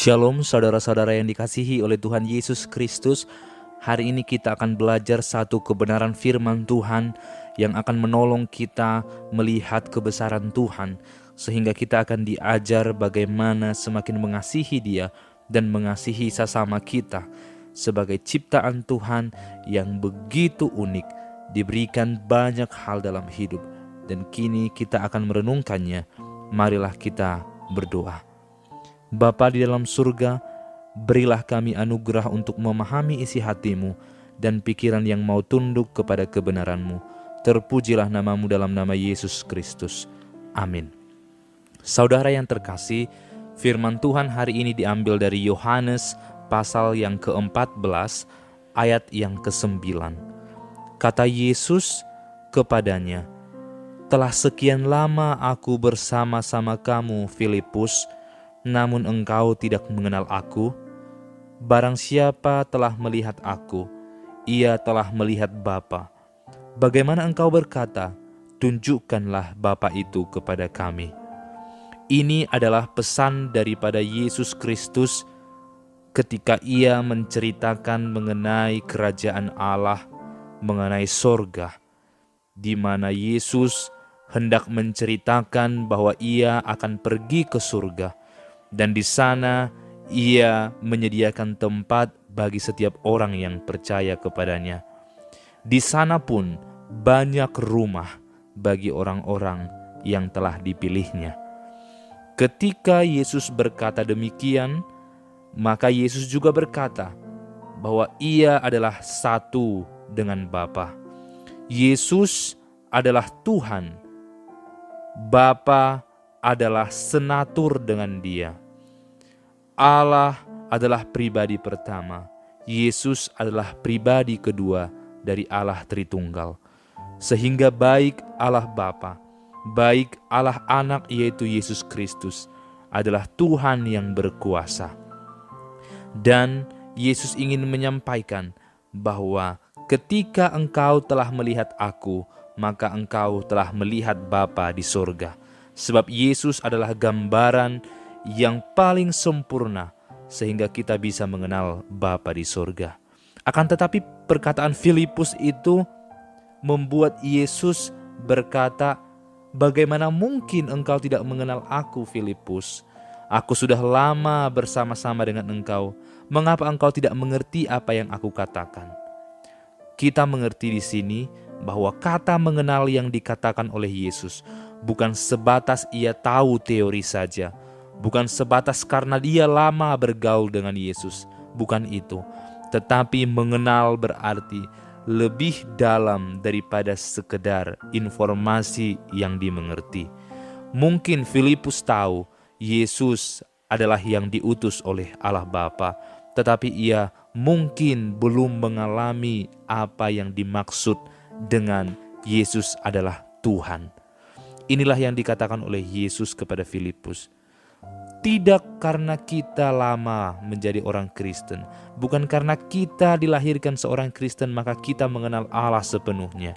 Shalom saudara-saudara yang dikasihi oleh Tuhan Yesus Kristus. Hari ini kita akan belajar satu kebenaran firman Tuhan yang akan menolong kita melihat kebesaran Tuhan, sehingga kita akan diajar bagaimana semakin mengasihi Dia dan mengasihi sesama kita sebagai ciptaan Tuhan yang begitu unik, diberikan banyak hal dalam hidup, dan kini kita akan merenungkannya. Marilah kita berdoa. Bapa di dalam surga, berilah kami anugerah untuk memahami isi hati-Mu dan pikiran yang mau tunduk kepada kebenaran-Mu. Terpujilah nama-Mu dalam nama Yesus Kristus. Amin. Saudara yang terkasih, firman Tuhan hari ini diambil dari Yohanes pasal yang ke-14 ayat yang ke-9. Kata Yesus kepadanya, "Telah sekian lama aku bersama-sama kamu, Filipus, namun engkau tidak mengenal aku. Barang siapa telah melihat aku, ia telah melihat Bapa. Bagaimana engkau berkata, tunjukkanlah Bapa itu kepada kami?" Ini adalah pesan daripada Yesus Kristus ketika Ia menceritakan mengenai kerajaan Allah, mengenai sorga, di mana Yesus hendak menceritakan bahwa Ia akan pergi ke surga. Dan di sana Ia menyediakan tempat bagi setiap orang yang percaya kepadanya. Di sana pun banyak rumah bagi orang-orang yang telah dipilihnya. Ketika Yesus berkata demikian, maka Yesus juga berkata bahwa Ia adalah satu dengan Bapa. Yesus adalah Tuhan. Bapa adalah senatur dengan Dia. Allah adalah pribadi pertama. Yesus adalah pribadi kedua dari Allah Tritunggal. Sehingga baik Allah Bapa, baik Allah Anak yaitu Yesus Kristus adalah Tuhan yang berkuasa. Dan Yesus ingin menyampaikan bahwa ketika engkau telah melihat aku, maka engkau telah melihat Bapa di sorga. Sebab Yesus adalah gambaran yang paling sempurna sehingga kita bisa mengenal Bapa di sorga. Akan tetapi perkataan Filipus itu membuat Yesus berkata, "Bagaimana mungkin engkau tidak mengenal aku, Filipus? Aku sudah lama bersama-sama dengan engkau. Mengapa engkau tidak mengerti apa yang aku katakan?" Kita mengerti di sini bahwa kata mengenal yang dikatakan oleh Yesus bukan sebatas Ia tahu teori saja, bukan sebatas karena Dia lama bergaul dengan Yesus, bukan itu. Tetapi mengenal berarti lebih dalam daripada sekedar informasi yang dimengerti. Mungkin Filipus tahu Yesus adalah yang diutus oleh Allah Bapa, tetapi ia mungkin belum mengalami apa yang dimaksud dengan Yesus adalah Tuhan. Inilah yang dikatakan oleh Yesus kepada Filipus. Tidak karena kita lama menjadi orang Kristen, bukan karena kita dilahirkan seorang Kristen maka kita mengenal Allah sepenuhnya,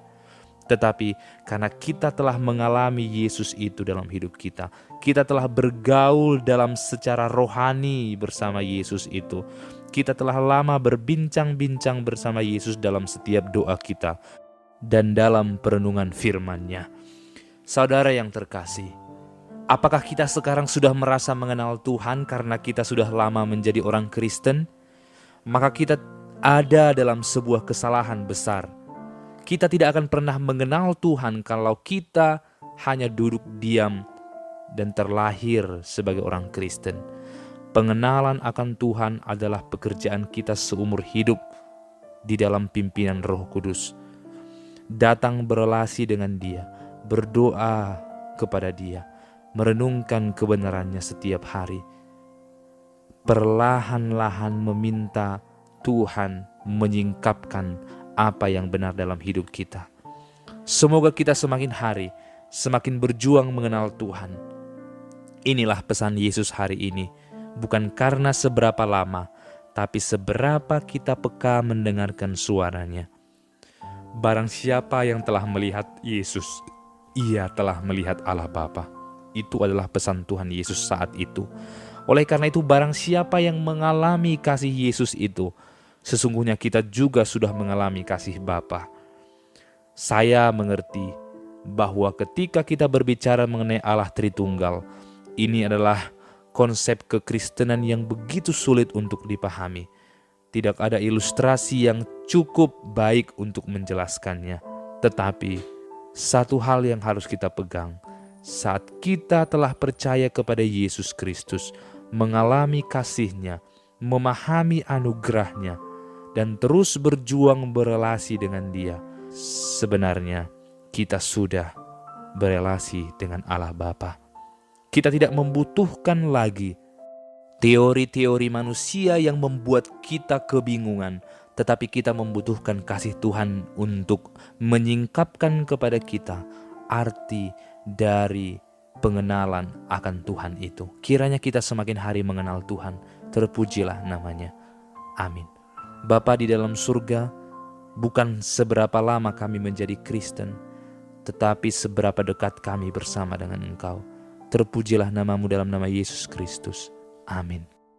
tetapi karena kita telah mengalami Yesus itu dalam hidup kita. Kita telah bergaul dalam secara rohani bersama Yesus itu. Kita telah lama berbincang-bincang bersama Yesus dalam setiap doa kita dan dalam perenungan firman-Nya. Saudara yang terkasih, apakah kita sekarang sudah merasa mengenal Tuhan karena kita sudah lama menjadi orang Kristen? Maka kita ada dalam sebuah kesalahan besar. Kita tidak akan pernah mengenal Tuhan kalau kita hanya duduk diam dan terlahir sebagai orang Kristen. Pengenalan akan Tuhan adalah pekerjaan kita seumur hidup di dalam pimpinan Roh Kudus. Datang berelasi dengan Dia, berdoa kepada Dia, merenungkan kebenarannya setiap hari. Perlahan-lahan meminta Tuhan menyingkapkan apa yang benar dalam hidup kita. Semoga kita semakin hari semakin berjuang mengenal Tuhan. Inilah pesan Yesus hari ini, bukan karena seberapa lama, tapi seberapa kita peka mendengarkan suaranya. Barang siapa yang telah melihat Yesus, ia telah melihat Allah Bapa. Itu adalah pesan Tuhan Yesus saat itu. Oleh karena itu, barang siapa yang mengalami kasih Yesus itu, sesungguhnya kita juga sudah mengalami kasih Bapa. Saya mengerti bahwa ketika kita berbicara mengenai Allah Tritunggal, ini adalah konsep kekristenan yang begitu sulit untuk dipahami. Tidak ada ilustrasi yang cukup baik untuk menjelaskannya. Tetapi satu hal yang harus kita pegang, saat kita telah percaya kepada Yesus Kristus, mengalami kasih-Nya, memahami anugerah-Nya, dan terus berjuang berelasi dengan Dia, sebenarnya kita sudah berelasi dengan Allah Bapa. Kita tidak membutuhkan lagi teori-teori manusia yang membuat kita kebingungan, tetapi kita membutuhkan kasih Tuhan untuk menyingkapkan kepada kita arti dari pengenalan akan Tuhan itu. Kiranya kita semakin hari mengenal Tuhan, terpujilah namanya. Amin. Bapa di dalam surga, bukan seberapa lama kami menjadi Kristen, tetapi seberapa dekat kami bersama dengan Engkau. Terpujilah namamu dalam nama Yesus Kristus. Amin.